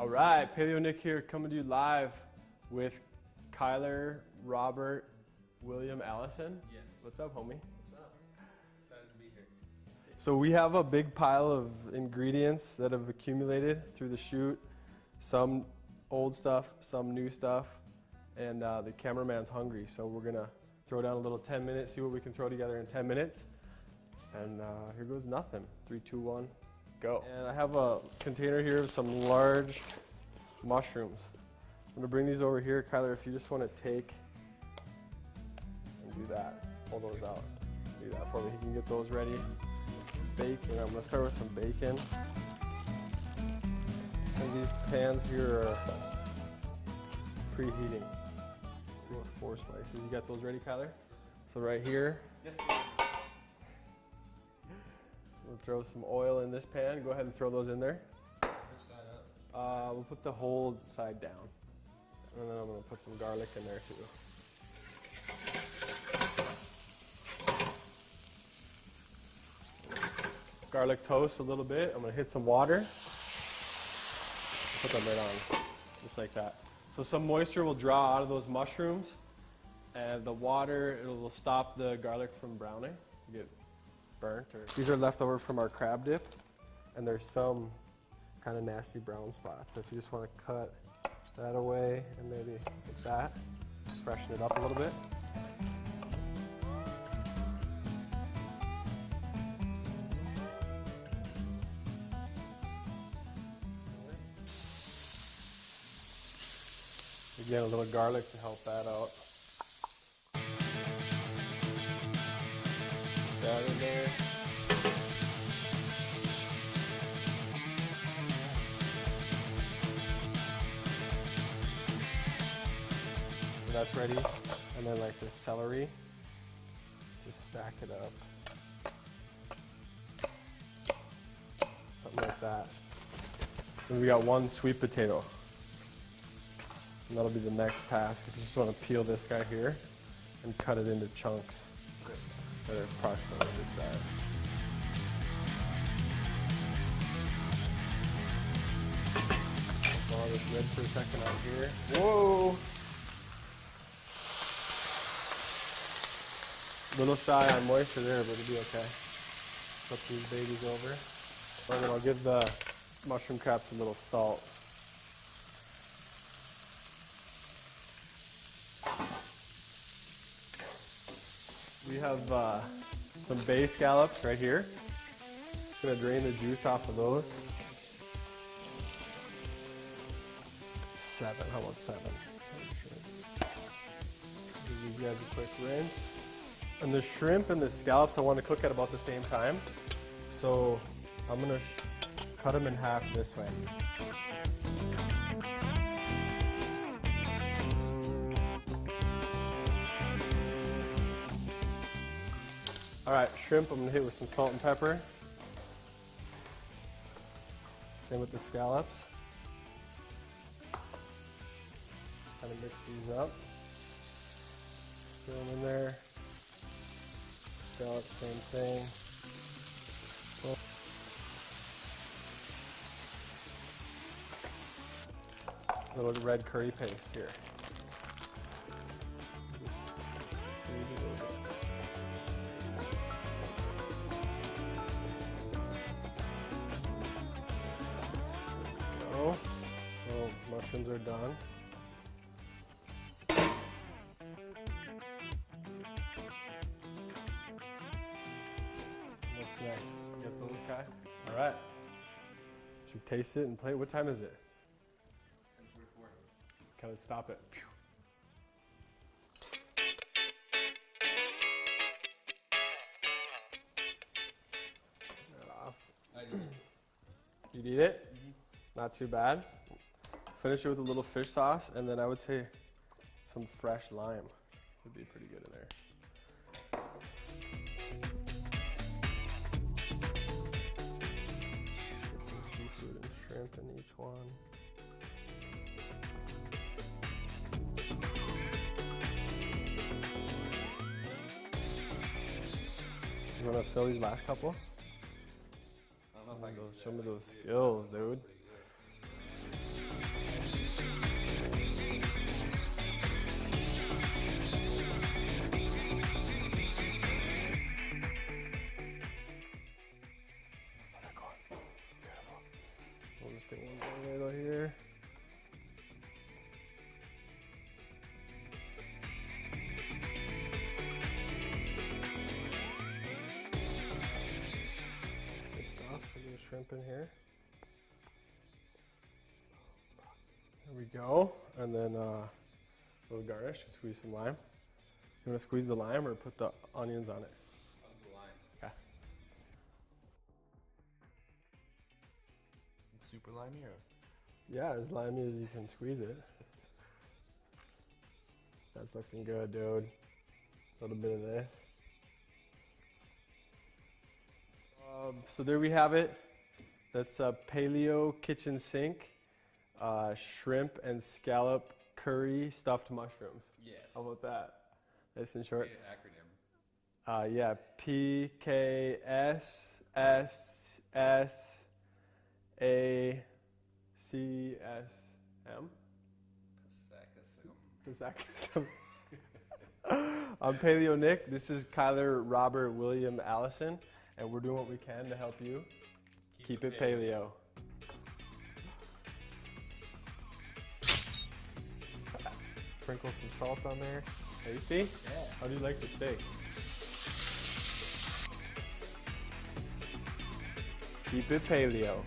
All right, Paleo Nick here, coming to you live with Kyler, Robert, William, Allison. Yes. What's up, homie? What's up? Excited to be here. So we have a big pile of ingredients that have accumulated through the shoot. Some old stuff, some new stuff, and the cameraman's hungry, so we're gonna throw down a little 10 minutes, see what we can throw together in 10 minutes. And here goes nothing. 3, 2, 1, go. And I have a container here of some large mushrooms. I'm gonna bring these over here. Kyler, if you just wanna take and do that, pull those out. Do that for me, he can get those ready. Bacon, I'm gonna start with some bacon. And these pans here are preheating. We'll do 4 slices. You got those ready, Kyler? So right here. Yes, please. We'll throw some oil in this pan. Go ahead and throw those in there. Which side up? We'll put the whole side down. And then I'm gonna put some garlic in there too. Garlic toast a little bit. I'm gonna hit some water. Put them right on, just like that. So some moisture will draw out of those mushrooms, and the water, it will stop the garlic from browning, get burnt. These are left over from our crab dip, and there's some kind of nasty brown spots. So if you just want to cut that away and maybe like that, freshen it up a little bit. Again, a little garlic to help that out. Put that in there. So that's ready. And then like this celery, just stack it up. Something like that. Then we got 1 sweet potato. And that'll be the next task. If you just want to peel this guy here and cut it into chunks that are approximately this size. Follow this red for a second out here. Whoa! Little shy on moisture there, but it'll be okay. Flip these babies over. And then I'll give the mushroom caps a little salt. We have some bay scallops right here. Just gonna drain the juice off of those. 7, how about 7? Give these guys a quick rinse. And the shrimp and the scallops I want to cook at about the same time. So I'm gonna cut them in half this way. All right, shrimp I'm gonna hit with some salt and pepper. Same with the scallops. Kind of mix these up. Throw them in there. Scallops, same thing. A little red curry paste here. Just squeeze it a little bit. So mushrooms are done. What's next? Get those guys. All right. Should we taste it and play? What time is it? 10:44. Okay, let's stop it. Turn it off. I did. You'd eat it? Mm-hmm. Not too bad. Finish it with a little fish sauce, and then I would say some fresh lime would be pretty good in there. Get some seafood and shrimp in each one. You want to fill these last couple? I don't know if I can. Show me those skills, dude. How's that going? Beautiful. We'll just get one more ladle here. Good stuff. We're gonna shrimp in here. There we go. And then a little garnish. Squeeze some lime. You want to squeeze the lime or put the onions on it? On the line. Okay. Super limey or? Yeah, as limey as you can squeeze it. That's looking good, dude. A little bit of this. So there we have it. That's a paleo kitchen sink, shrimp and scallop curry stuffed mushrooms. Yes. How about that? Nice and short. Acronym. Yeah, PKSSSACSM. Pasakasum. I'm Paleo Nick. This is Kyler, Robert, William, Allison, and we're doing what we can to help you keep it paleo. Sprinkle some salt on there. Tasty? Yeah. How do you like the steak? Keep it paleo.